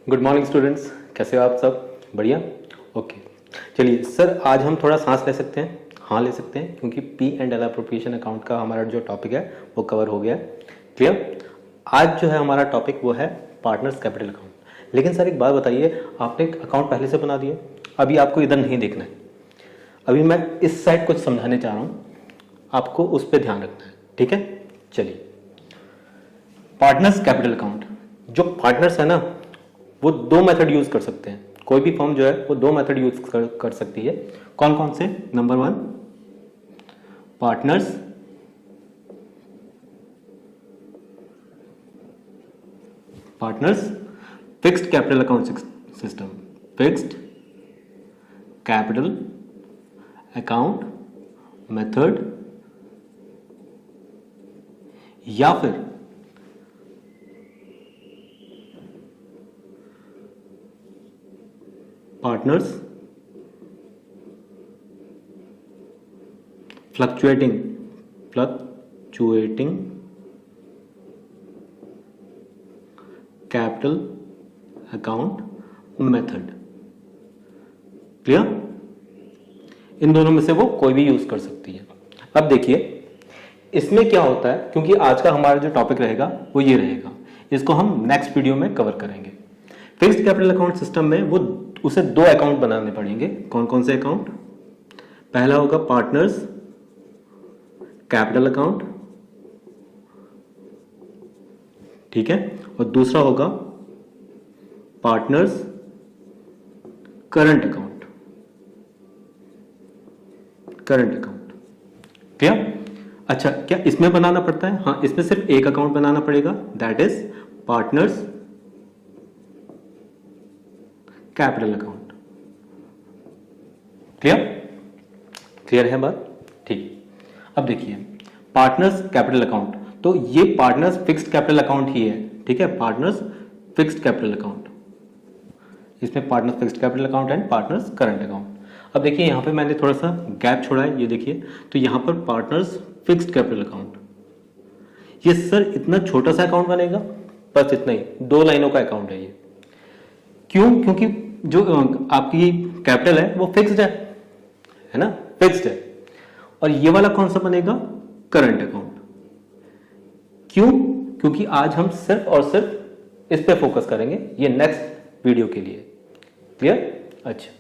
Good morning students, कैसे हो आप सब? बढ़िया। ओके, चलिए सर, आज हम थोड़ा सांस ले सकते हैं? हाँ, ले सकते हैं, क्योंकि P and L appropriation account का हमारा जो टॉपिक है वो कवर हो गया है। क्लियर? आज जो है हमारा टॉपिक वो है पार्टनर्स कैपिटल अकाउंट। लेकिन सर एक बात बताइए, आपने अकाउंट पहले से बना दिए, अभी आपको इधर नहीं देखना है। अभी मैं इस साइड कुछ समझाने चाह रहा हूँ, आपको उस पर ध्यान रखना है। ठीक है, चलिए। पार्टनर्स कैपिटल अकाउंट, जो पार्टनर्स है ना, वो दो मेथड यूज कर सकते हैं। कोई भी फर्म जो है वो दो मेथड यूज कर सकती है। कौन कौन से? Number 1, partners fixed capital account system, fixed capital account method, या फिर partners fluctuating capital account method. Clear? इन दोनों में से वो कोई भी यूज कर सकती है। अब देखिए इसमें क्या होता है, क्योंकि आज का हमारा जो टॉपिक रहेगा वो ये रहेगा, इसको हम नेक्स्ट वीडियो में कवर करेंगे। फिक्स्ड कैपिटल अकाउंट सिस्टम में वो उसे दो अकाउंट बनाने पड़ेंगे। कौन कौन से अकाउंट? पहला होगा पार्टनर्स कैपिटल अकाउंट, ठीक है, और दूसरा होगा पार्टनर्स करंट अकाउंट। क्लियर? अच्छा, क्या इसमें बनाना पड़ता है? हाँ, इसमें सिर्फ एक अकाउंट बनाना पड़ेगा, that is partners capital account. Clear है बात? ठीक। अब देखिए पार्टनर्स कैपिटल अकाउंट, तो ये पार्टनर्स फिक्स्ड कैपिटल अकाउंट ही है। ठीक है, पार्टनर्स फिक्स्ड कैपिटल अकाउंट, इसमें partners fixed capital account and partners current account. अब देखिए यहां पे मैंने थोड़ा सा गैप छोड़ा है, ये देखिए, तो यहां पर पार्टनर्स फिक्स्ड कैपिटल अकाउंट, ये सर इतना छोटा सा अकाउंट बनेगा, बस इतना ही, 2 लाइनों का अकाउंट है ये। क्यों? क्योंकि जो आपकी कैपिटल है वो फिक्स्ड है ना, फिक्स्ड है। और ये वाला कौन सा बनेगा? Current account. क्यों? क्योंकि आज हम सिर्फ और सिर्फ इस पे फोकस करेंगे, ये नेक्स्ट वीडियो के लिए। क्लियर? अच्छा,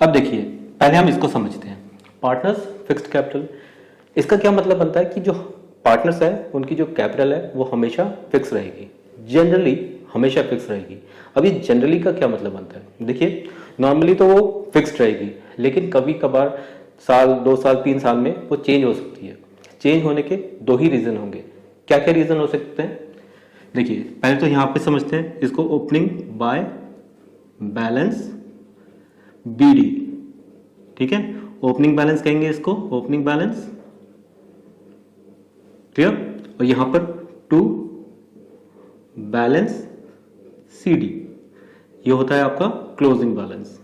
अब देखिए पहले हम इसको समझते हैं। पार्टनर्स फिक्स्ड कैपिटल, इसका क्या मतलब बनता है कि जो पार्टनर्स है उनकी जो कैपिटल है वो हमेशा फिक्स रहेगी, जनरली हमेशा फिक्स रहेगी। अब ये जनरली का क्या मतलब बनता है? देखिए नॉर्मली तो वो फिक्स्ड रहेगी, लेकिन कभी कभार साल 2 साल 3 साल में वो चेंज हो सकती है। चेंज होने के 2 ही रीजन होंगे। क्या क्या रीजन हो सकते हैं? देखिए पहले तो यहां पे समझते हैं इसको, ओपनिंग बाय बैलेंस बीडी। ठीक है, ओपनिंग बैलेंस कहेंगे इसको, ओपनिंग बैलेंस। क्लियर? और यहां पर टू बैलेंस सीडी, ये होता है आपका क्लोजिंग बैलेंस।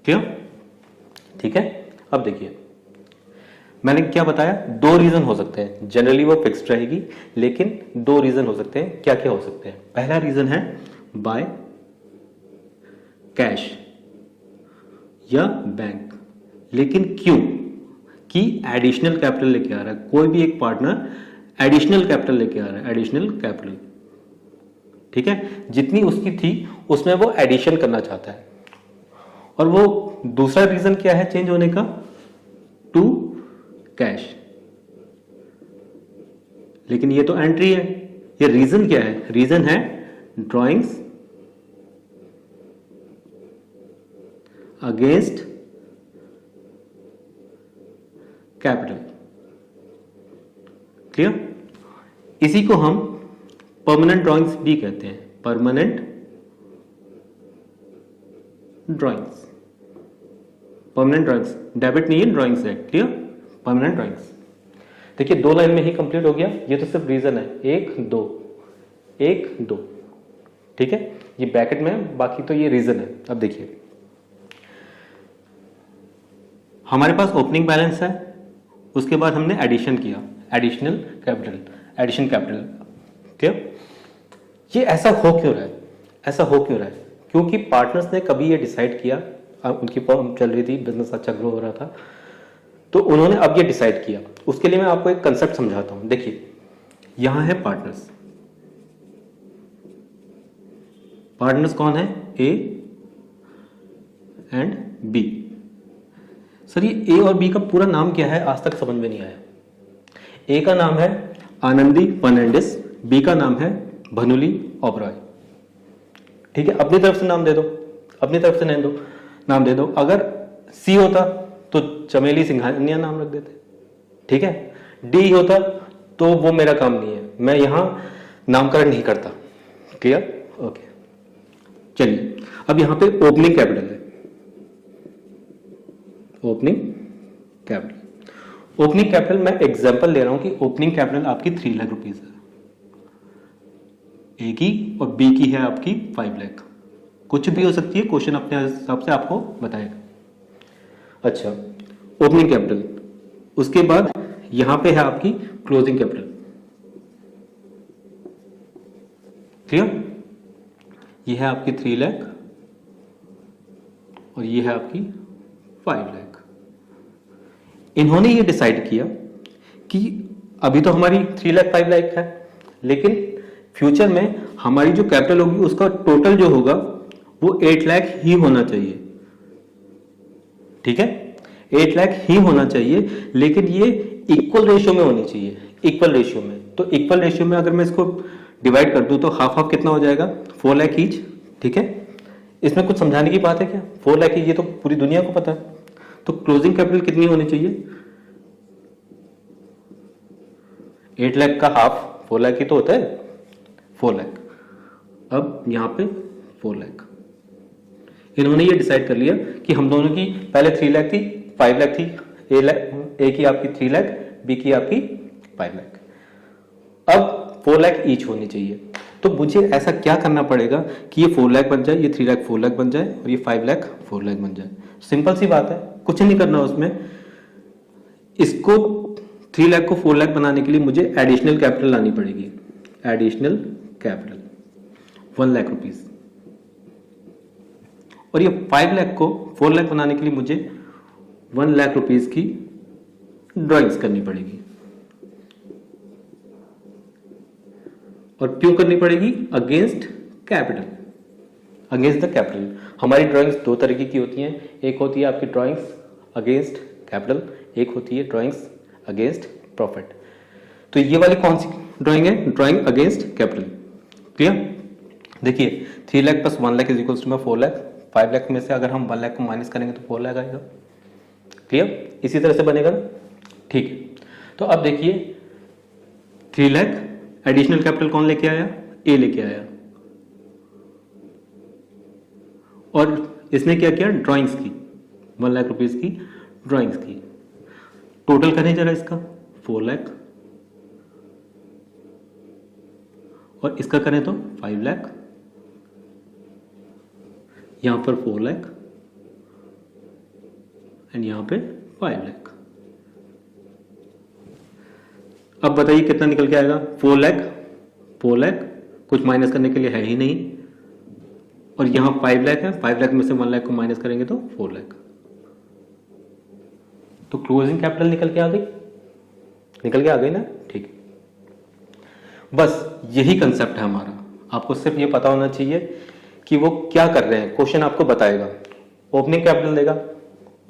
क्लियर? ठीक है। अब देखिए मैंने क्या बताया, 2 रीजन हो सकते हैं। जनरली वो फिक्स्ड रहेगी, लेकिन 2 रीजन हो सकते हैं। क्या क्या हो सकते हैं? पहला रीजन है बाय कैश या बैंक। लेकिन क्यों? कि एडिशनल कैपिटल लेके आ रहा है, कोई भी एक पार्टनर एडिशनल कैपिटल लेके आ रहा है, एडिशनल कैपिटल। ठीक है, जितनी उसकी थी उसमें वो एडिशन करना चाहता है। और वो दूसरा रीजन क्या है चेंज होने का? To cash. लेकिन ये तो एंट्री है, ये रीजन क्या है? रीजन है ड्रॉइंग्स अगेंस्ट कैपिटल। क्लियर? इसी को हम परमानेंट ड्रॉइंग्स भी कहते हैं, permanent drawings. Permanent drawings, debit नहीं है, ड्रॉइंग्स है। क्लियर? Permanent drawings. देखिए 2 लाइन में ही कंप्लीट हो गया, ये तो सिर्फ रीजन है, 1 2 1 2। ठीक है, ये ब्रैकेट में, बाकी तो ये रीजन है। अब देखिए हमारे पास ओपनिंग बैलेंस है, उसके बाद हमने एडिशन किया, एडिशन कैपिटल। ठीक है, ये ऐसा हो क्यों रहा है? ऐसा हो क्यों रहा है? क्योंकि पार्टनर्स ने कभी ये डिसाइड किया, उनकी फर्म चल रही थी, बिजनेस अच्छा ग्रो हो रहा था, तो उन्होंने अब ये डिसाइड किया। उसके लिए मैं आपको एक कंसेप्ट समझाता हूं। देखिए, यहां है पार्टनर्स। पार्टनर्स कौन है? A and B. सर ये ए और बी का पूरा नाम क्या है? आज तक समझ में नहीं आया। ए का नाम है आनंदी फर्नांडिस, बी का नाम है भनुली ओबरॉय। ठीक है, अपनी तरफ से नाम दे दो, अपनी तरफ से नाम दे दो। अगर सी होता तो चमेली सिंघानिया नाम रख देते। ठीक है, डी होता तो वो मेरा काम नहीं है, मैं यहां नामकरण नहीं करता। क्लियर? ओके, चलिए अब यहां पे ओपनिंग कैपिटल है। ओपनिंग कैपिटल, ओपनिंग कैपिटल मैं एग्जांपल ले रहा हूं कि ओपनिंग कैपिटल आपकी 3 लाख रुपीस है, ए की और बी की है आपकी 5 लाख। कुछ भी हो सकती है, क्वेश्चन अपने हिसाब से आपको बताएगा। अच्छा, ओपनिंग कैपिटल, उसके बाद यहां पे है आपकी क्लोजिंग कैपिटल। क्लियर? ये है आपकी 3 लाख और ये है आपकी 5 लाख। इन्होंने ये डिसाइड किया कि अभी तो हमारी 3 लाख 5 लाख है, लेकिन फ्यूचर में हमारी जो कैपिटल होगी उसका टोटल जो होगा वो 8 लाख ही होना चाहिए। ठीक है, 8 लाख ही होना चाहिए, लेकिन ये इक्वल रेशियो में होनी चाहिए। इक्वल रेशियो में, तो इक्वल रेशियो में अगर मैं इसको डिवाइड कर दूं तो हाफ हाफ कितना हो जाएगा? 4 लाख ईच। ठीक है, इसमें कुछ समझाने की बात है क्या? 4 लाख ईच, ये तो पूरी दुनिया को पता है। तो क्लोजिंग कैपिटल कितनी होनी चाहिए? 8 लाख का हाफ 4 लाख ही तो होता है, 4 लाख। अब यहां पे 4 लाख इन्होंने ये डिसाइड कर लिया कि हम दोनों की पहले 3 लाख थी, 5 लाख थी। ए की आपकी 3 लाख, बी की आपकी 5 लाख। अब 4 लाख ईच होनी चाहिए। तो मुझे ऐसा क्या करना पड़ेगा कि ये 4 लाख बन जाए, ये 3 लाख 4 लाख बन जाए और ये 5 लाख 4 लाख बन जाए। सिंपल सी बात है, कुछ नहीं करना उसमें। इसको 3 लाख को 4 लाख बनाने के लिए मुझे एडिशनल कैपिटल लानी पड़ेगी। Additional capital 1 lakh rupees. और ये 5 लाख को 4 लाख बनाने के लिए मुझे 1 लाख रुपीस की ड्राइंग्स करनी पड़ेगी। और क्यों करनी पड़ेगी? Against capital, against the capital. हमारी ड्राइंग्स 2 तरीके की होती हैं। एक होती है आपकी ड्राइंग्स अगेंस्ट कैपिटल, एक होती है ड्राइंग्स अगेंस्ट प्रॉफिट। तो ये वाली कौन सी ड्राइंग है? Drawing against capital. क्लियर? देखिए, 3 lakh plus 1 lakh is equals to 4 lakh. 5 lakh में से अगर हम 1 लाख को माइनस करेंगे तो 4 लाख आएगा। क्लियर? इसी तरह से बनेगा ना? ठीक है, तो अब देखिए 3 लाख एडिशनल कैपिटल कौन लेके आया? ए लेके आया। और इसने क्या किया? ड्राइंग्स की 1 लाख रुपीस की ड्राइंग्स की। टोटल करें जरा इसका 4 लाख और इसका करें तो 5 लाख, यहां पर 4 लाख एंड यहां पे 5 लाख। अब बताइए कितना निकल के आएगा? 4 लाख, 4 लाख, कुछ माइनस करने के लिए है ही नहीं। और यहां 5 लाख है, 5 लाख में से 1 लाख को माइनस करेंगे तो 4 लाख। तो क्लोजिंग कैपिटल निकल के आ गई, निकल के आ गई ना? ठीक, बस यही कंसेप्ट है हमारा। आपको सिर्फ ये पता होना चाहिए कि वो क्या कर रहे हैं। क्वेश्चन आपको बताएगा, ओपनिंग कैपिटल देगा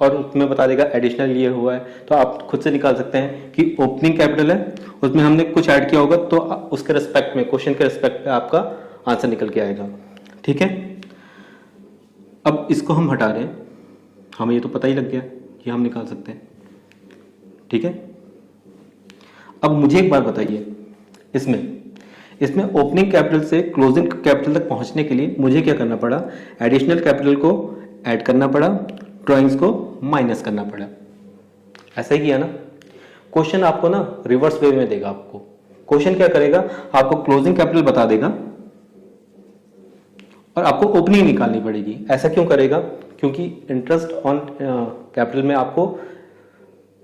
और उसमें बता देगा एडिशनल ये हुआ है, तो आप खुद से निकाल सकते हैं कि ओपनिंग कैपिटल है, उसमें हमने कुछ ऐड किया होगा तो उसके रिस्पेक्ट में, क्वेश्चन के रिस्पेक्ट में आपका आंसर निकल के आएगा। ठीक है, अब इसको हम हटा रहे हैं, हमें ये तो पता ही लग गया कि हम निकाल सकते हैं। ठीक है, अब मुझे एक बात बताइए, इसमें ओपनिंग कैपिटल से क्लोजिंग कैपिटल तक पहुंचने के लिए मुझे क्या करना पड़ा? एडिशनल कैपिटल को ऐड करना पड़ा, ड्राइंग्स को माइनस करना पड़ा। ऐसा ही किया ना? क्वेश्चन आपको ना रिवर्स वे में देगा। आपको क्वेश्चन क्या करेगा? आपको क्लोजिंग कैपिटल बता देगा और आपको ओपनिंग निकालनी पड़ेगी। ऐसा क्यों करेगा? क्योंकि इंटरेस्ट ऑन कैपिटल में आपको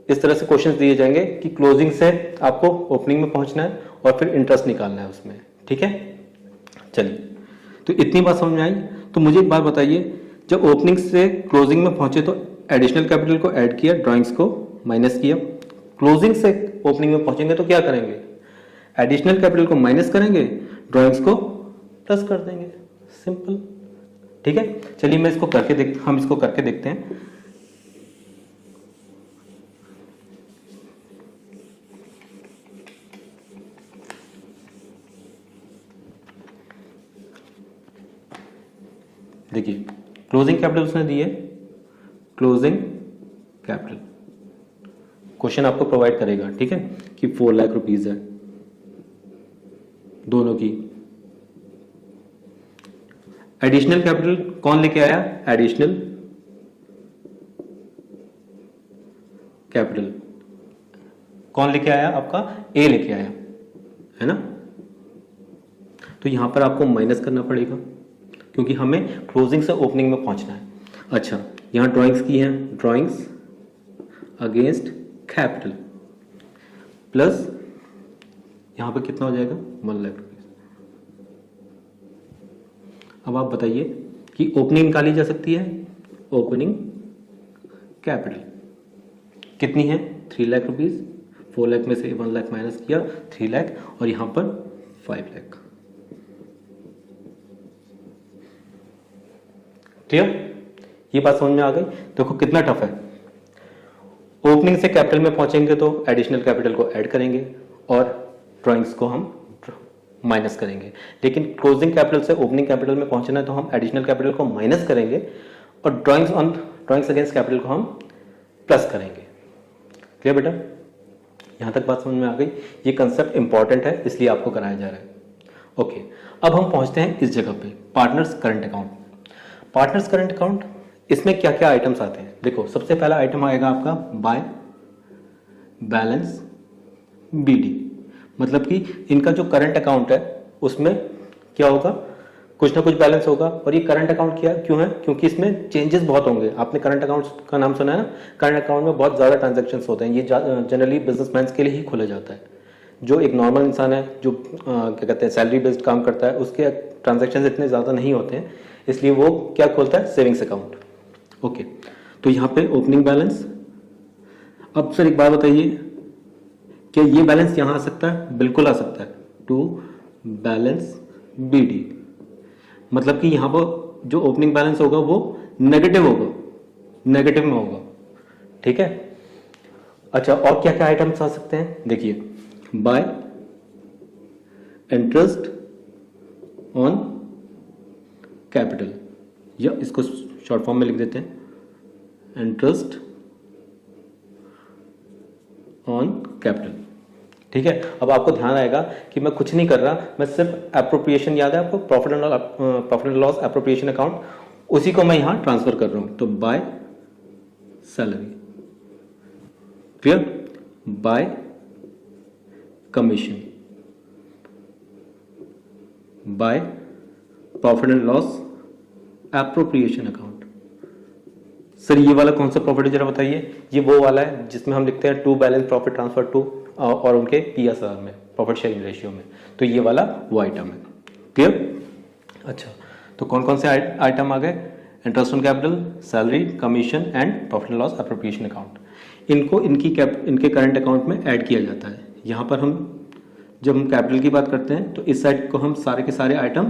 इस तरह से क्वेश्चंस दिए जाएंगे कि क्लोजिंग से आपको ओपनिंग में पहुंचना है और फिर इंटरेस्ट निकालना है उसमें। ठीक है, चलिए, तो इतनी बात समझ में आई। तो मुझे एक बात बताइए, जब ओपनिंग से क्लोजिंग में पहुंचे तो एडिशनल कैपिटल को ऐड किया, ड्राइंग्स को माइनस किया, क्लोजिंग से ओपनिंग में पहुंचेंगे तो क्या करेंगे, एडिशनल कैपिटल को माइनस करेंगे, ड्राइंग्स को प्लस कर देंगे, सिंपल। ठीक है, चलिए मैं इसको हम इसको करके देखते हैं। देखिए, क्लोजिंग कैपिटल उसने दी है, क्लोजिंग कैपिटल क्वेश्चन आपको प्रोवाइड करेगा, ठीक है, कि 4 लाख रुपीज है दोनों की। एडिशनल कैपिटल कौन लेके आया, एडिशनल कैपिटल कौन लेके आया, आपका ए लेके आया, है ना। तो यहां पर आपको माइनस करना पड़ेगा क्योंकि हमें क्लोजिंग से ओपनिंग में पहुंचना है। अच्छा, यहां ड्राइंग्स की हैं, ड्राइंग्स अगेंस्ट कैपिटल प्लस यहां पर कितना हो जाएगा, 1 लाख रुपीज। अब आप बताइए कि ओपनिंग निकाली जा सकती है, ओपनिंग कैपिटल कितनी है, 3 लाख रुपीज। 4 लाख में से 1 लाख माइनस किया, 3 लाख, और यहां पर 5 लाख। क्लियर, ये बात समझ में आ गई। देखो कितना टफ है, ओपनिंग से कैपिटल में पहुंचेंगे तो एडिशनल कैपिटल को ऐड करेंगे और ड्राइंग्स को हम माइनस करेंगे, लेकिन क्लोजिंग कैपिटल से ओपनिंग कैपिटल में पहुंचना है तो हम एडिशनल कैपिटल को माइनस करेंगे और ड्राइंग्स अगेंस्ट कैपिटल को हम प्लस करेंगे। क्लियर बेटा, यहां तक बात समझ में आ गई। ये कंसेप्ट इंपॉर्टेंट है इसलिए आपको कराया जा रहा है। ओके, अब हम पहुंचते हैं इस जगह पे, partners current account. Partners current account, इसमें क्या क्या आइटम्स आते हैं। देखो, सबसे पहला आइटम आएगा आपका बाय बैलेंस बीडी, मतलब कि इनका जो करंट अकाउंट है उसमें क्या होगा, कुछ ना कुछ बैलेंस होगा। और ये करंट अकाउंट क्यों है, क्योंकि इसमें चेंजेस बहुत होंगे। आपने करंट अकाउंट का नाम सुना है ना, करंट अकाउंट में बहुत ज्यादा ट्रांजैक्शंस होते हैं। ये जनरली बिजनेसमैन के लिए ही खोला जाता है। जो एक नॉर्मल इंसान है, जो क्या कहते हैं सैलरी बेस्ड काम करता है, उसके ट्रांजेक्शन इतने ज्यादा नहीं होते हैं, इसलिए वो क्या खोलता है, सेविंग्स अकाउंट। ओके, तो यहाँ पे ओपनिंग बैलेंस। अब सर एक बात बताइए, क्या ये बैलेंस यहां आ सकता है, बिल्कुल आ सकता है, टू बैलेंस बीडी, मतलब कि यहां पर जो ओपनिंग बैलेंस होगा वो नेगेटिव होगा, नेगेटिव में होगा। ठीक है, अच्छा, और क्या क्या आइटम्स आ सकते हैं, देखिए, बाय इंटरेस्ट ऑन कैपिटल, या इसको शॉर्ट फॉर्म में लिख देते हैं, इंटरेस्ट ऑन कैपिटल। ठीक है, अब आपको ध्यान आएगा कि मैं कुछ नहीं कर रहा, मैं सिर्फ एप्रोप्रिएशन, याद है आपको, profit and loss appropriation account, उसी को मैं यहां ट्रांसफर कर रहा हूं। तो by salary, clear, bye commission, by profit and loss appropriation account. Sir ये वाला कौन सा प्रॉफिट है जरा बताइए, ये वो वाला है जिसमें हम लिखते हैं to balance profit transfer to, और उनके PSR में, प्रॉफिट शेयरिंग रेशियो में, तो ये वाला वो आइटम है। क्लियर, अच्छा, तो कौन कौन से आइटम आ गए, interest on capital, salary, commission and profit and loss appropriation account. इनको इनके करंट अकाउंट में ऐड किया जाता है। यहाँ पर जब हम कैपिटल की बात करते हैं तो इस साइड को हम सारे के सारे आइटम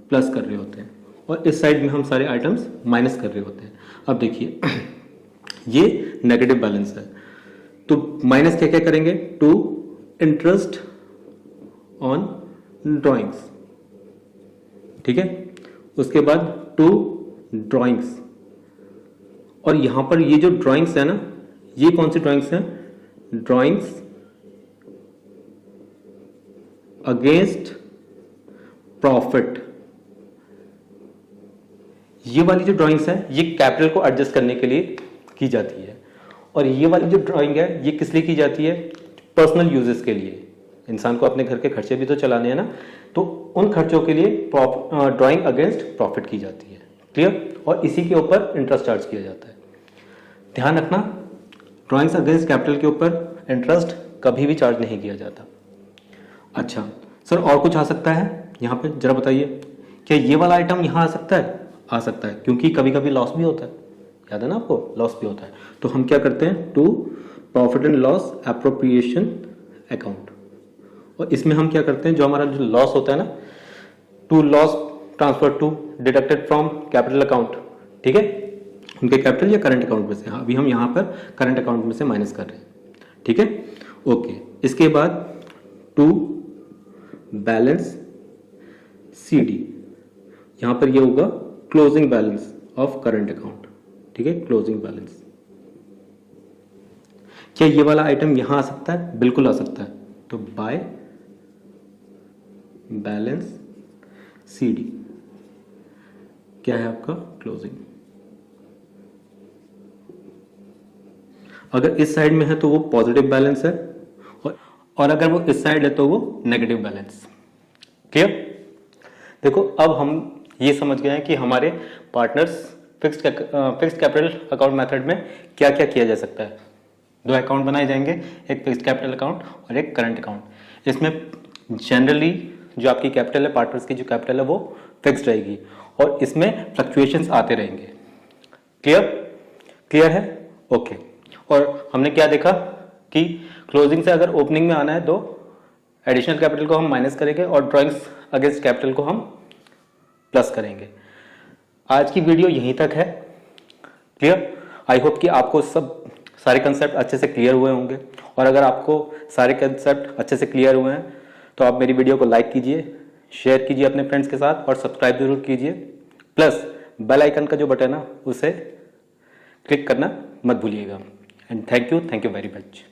प्लस कर रहे होते हैं और इस साइड में हम सारे आइटम्स माइनस कर रहे होते हैं। अब देखिए ये नेगेटिव बैलेंस है, तो माइनस क्या क्या करेंगे, टू इंटरेस्ट ऑन ड्राइंग्स, ठीक है, उसके बाद टू ड्राइंग्स, और यहां पर ये जो ड्राइंग्स है ना, ये कौन सी ड्राइंग्स हैं, ड्राइंग्स अगेंस्ट प्रॉफिट। ये वाली जो ड्राइंग्स है ये कैपिटल को एडजस्ट करने के लिए की जाती है, और ये वाली जो ड्राइंग है ये किस लिए की जाती है, पर्सनल यूजेस के लिए। इंसान को अपने घर के खर्चे भी तो चलाने हैं ना, तो उन खर्चों के लिए ड्राइंग अगेंस्ट प्रॉफिट की जाती है। क्लियर, और इसी के ऊपर इंटरेस्ट चार्ज किया जाता है। ध्यान रखना, ड्राइंग्स अगेंस्ट कैपिटल के ऊपर इंटरेस्ट कभी भी चार्ज नहीं किया जाता। अच्छा सर, और कुछ आ सकता है यहाँ पे, जरा बताइए। क्या ये वाला आइटम यहाँ आ सकता है? आ सकता है, क्योंकि कभी कभी लॉस भी होता है, याद है ना आपको, लॉस भी होता है। तो हम क्या करते हैं, to profit and loss appropriation account, और इसमें हम क्या करते हैं, जो हमारा जो लॉस होता है ना, to loss transfer to deducted from capital account, ठीक है, उनके कैपिटल या करंट अकाउंट में से। अभी हम यहाँ पर करंट अकाउंट में से माइनस कर रहे हैं, ठीक है, ओके। इसके बाद टू बैलेंस CD, यहां पर ये होगा closing balance of current account, ठीक है, क्लोजिंग बैलेंस। क्या ये वाला आइटम यहां आ सकता है? बिल्कुल आ सकता है। तो बाय बैलेंस CD क्या है आपका, क्लोजिंग। अगर इस साइड में है तो वो पॉजिटिव बैलेंस है, और अगर वो इस साइड है तो वो नेगेटिव बैलेंस। क्लियर? देखो अब हम ये समझ गए हैं कि हमारे partners fixed capital account method में क्या क्या किया जा सकता है। दो अकाउंट बनाए जाएंगे, एक फिक्स्ड कैपिटल अकाउंट और एक करंट अकाउंट। इसमें जनरली जो आपकी कैपिटल है, पार्टनर्स की जो कैपिटल है वो फिक्स्ड रहेगी, और इसमें फ्लक्चुएशंस आते रहेंगे। क्लियर? क्लियर है? ओके। और हमने क्या देखा कि क्लोजिंग से अगर ओपनिंग में आना है तो एडिशनल कैपिटल को हम माइनस करेंगे और ड्रॉइंग्स अगेंस्ट कैपिटल को हम प्लस करेंगे। आज की वीडियो यहीं तक है। क्लियर? आई होप कि आपको सारे कंसेप्ट अच्छे से क्लियर हुए होंगे, और अगर आपको सारे कंसेप्ट अच्छे से क्लियर हुए हैं तो आप मेरी वीडियो को लाइक कीजिए, शेयर कीजिए अपने फ्रेंड्स के साथ, और सब्सक्राइब जरूर कीजिए। प्लस बेल आइकन का जो बटन है उसे क्लिक करना मत भूलिएगा। And thank you very much.